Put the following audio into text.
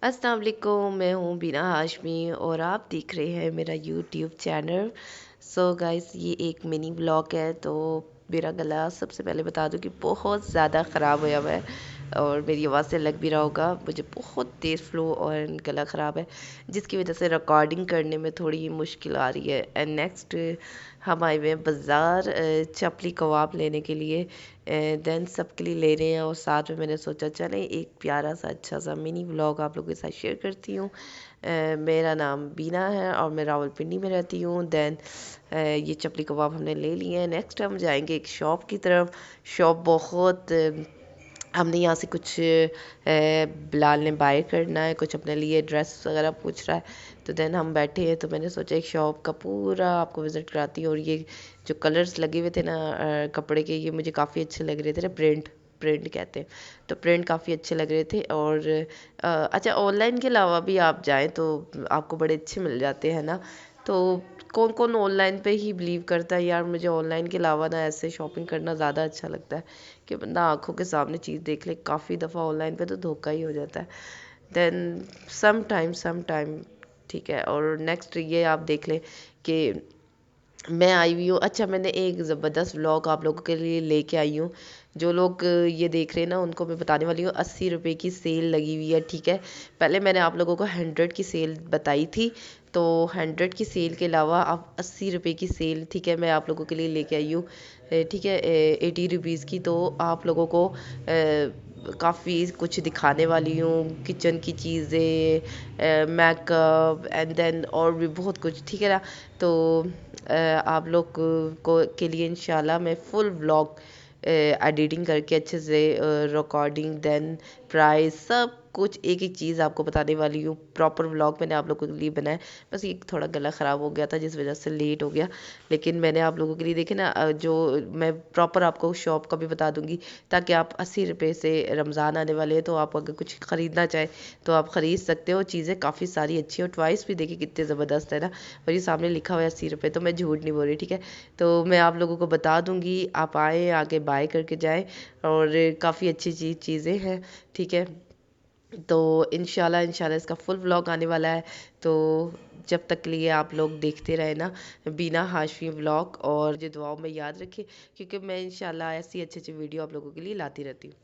अस्सलाम वालेकुम, मैं हूँ बीना हाशमी और आप देख रहे हैं मेरा यूट्यूब चैनल। सो गाइस, ये एक मिनी ब्लॉग है। तो मेरा गला सबसे पहले बता दूँ कि बहुत ज़्यादा ख़राब होया हुआ है और मेरी आवाज़ से लग भी रहा होगा, मुझे बहुत तेज़ फ्लू और गला ख़राब है, जिसकी वजह से रिकॉर्डिंग करने में थोड़ी मुश्किल आ रही है। एंड नेक्स्ट हम आए हुए हैं बाज़ार चपली कबाब लेने के लिए। देन सबके लिए ले रहे हैं और साथ में मैंने सोचा चलें एक प्यारा सा अच्छा सा मिनी व्लॉग आप लोगों के साथ शेयर करती हूँ। मेरा नाम बीना है और मैं रावलपिंडी में रहती हूँ। देन ये चपली कबाब हमने ले लिए हैं। नेक्स्ट हम जाएंगे एक शॉप की तरफ। शॉप बहुत हमने यहाँ से कुछ बिलाल ने बाय करना है, कुछ अपने लिए ड्रेस वगैरह पूछ रहा है। तो देन हम बैठे हैं, तो मैंने सोचा एक शॉप का पूरा आपको विज़िट कराती हूँ। और ये जो कलर्स लगे हुए थे ना कपड़े के, ये मुझे काफ़ी अच्छे लग रहे थे ना, प्रिंट प्रिंट कहते हैं, तो प्रिंट काफ़ी अच्छे लग रहे थे। और अच्छा, ऑनलाइन के अलावा भी आप जाएं तो आपको बड़े अच्छे मिल जाते हैं ना। तो कौन कौन ऑनलाइन पे ही बिलीव करता है यार, मुझे ऑनलाइन के अलावा ना ऐसे शॉपिंग करना ज़्यादा अच्छा लगता है कि बंदा आंखों के सामने चीज़ देख ले। काफ़ी दफ़ा ऑनलाइन पे तो धोखा ही हो जाता है। देन सम टाइम ठीक है। और नेक्स्ट ये आप देख लें कि मैं आई हुई हूँ। अच्छा, मैंने एक ज़बरदस्त व्लॉग आप लोगों के लिए लेके आई हूँ। जो लोग ये देख रहे हैं ना, उनको मैं बताने वाली हूँ 80 रुपये की सेल लगी हुई है, ठीक है। पहले मैंने आप लोगों को 100 की सेल बताई थी, तो 100 की सेल के अलावा अब 80 रुपये की सेल, ठीक है, मैं आप लोगों के लिए लेके आई हूँ। ठीक है, 80 रुपीज़ की। तो आप लोगों को काफ़ी कुछ दिखाने वाली हूँ, किचन की चीज़ें, मेकअप एंड देन और भी बहुत कुछ, ठीक है ना। तो आप लोग को के लिए इंशाल्लाह मैं फुल व्लॉग एडिटिंग करके अच्छे से रिकॉर्डिंग देन प्राइस सब कुछ एक एक चीज़ आपको बताने वाली हूँ। प्रॉपर व्लॉग मैंने आप लोगों के लिए बनाया। बस ये थोड़ा गला ख़राब हो गया था जिस वजह से लेट हो गया, लेकिन मैंने आप लोगों के लिए देखे ना जो मैं प्रॉपर आपको शॉप का भी बता दूंगी, ताकि आप 80 रुपये से रमज़ान आने वाले हैं तो आप अगर कुछ ख़रीदना चाहें तो आप ख़रीद सकते हो। चीज़ें काफ़ी सारी अच्छी हैं और ट्वाइस भी देखिए कितने ज़बरदस्त है ना। और ये सामने लिखा हुआ है 80 रुपये, तो मैं झूठ नहीं बोल रही, ठीक है। तो मैं आप लोगों को बता दूंगी, आप आएँ आके बाय करके जाएँ। और काफ़ी अच्छी चीज़ें हैं, ठीक है। तो इंशाल्लाह इसका फुल व्लॉग आने वाला है। तो जब तक के लिए आप लोग देखते रहे ना बीना हाशमी व्लॉग, और जो दुआओं में याद रखें, क्योंकि मैं इंशाल्लाह ऐसी अच्छी अच्छी वीडियो आप लोगों के लिए लाती रहती हूँ।